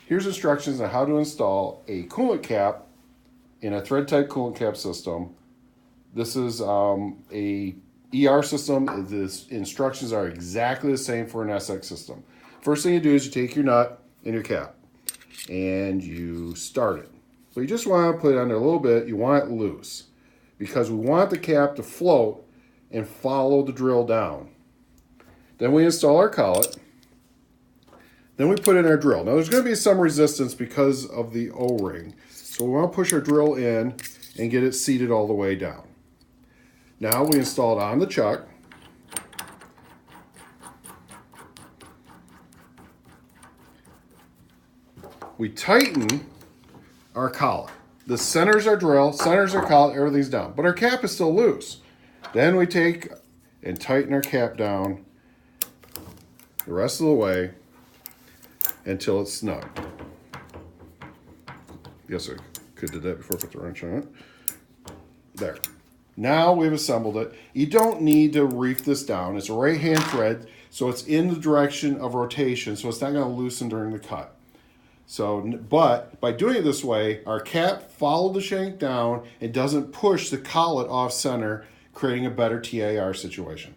Here's instructions on how to install a coolant cap in a thread-type coolant cap system. This is a ER system. The instructions are exactly the same for an SX system. First thing you do is you take your nut and your cap and you start it. But you just want to put it on there a little bit. You want it loose because we want the cap to float and follow the drill down. Then we install our collet. Then we put in our drill. Now there's going to be some resistance because of the O-ring. So we want to push our drill in and get it seated all the way down. Now we install it on the chuck. We tighten our collet. The center's our drill, center's our collet, everything's down. But our cap is still loose. Then we take and tighten our cap down the rest of the way until it's snug. Guess I could do that before I put the wrench on it. There. Now we've assembled it. You don't need to reef this down. It's a right-hand thread, so it's in the direction of rotation, so it's not going to loosen during the cut. So, but by doing it this way, our cap follows the shank down and doesn't push the collet off center, creating a better TAR situation.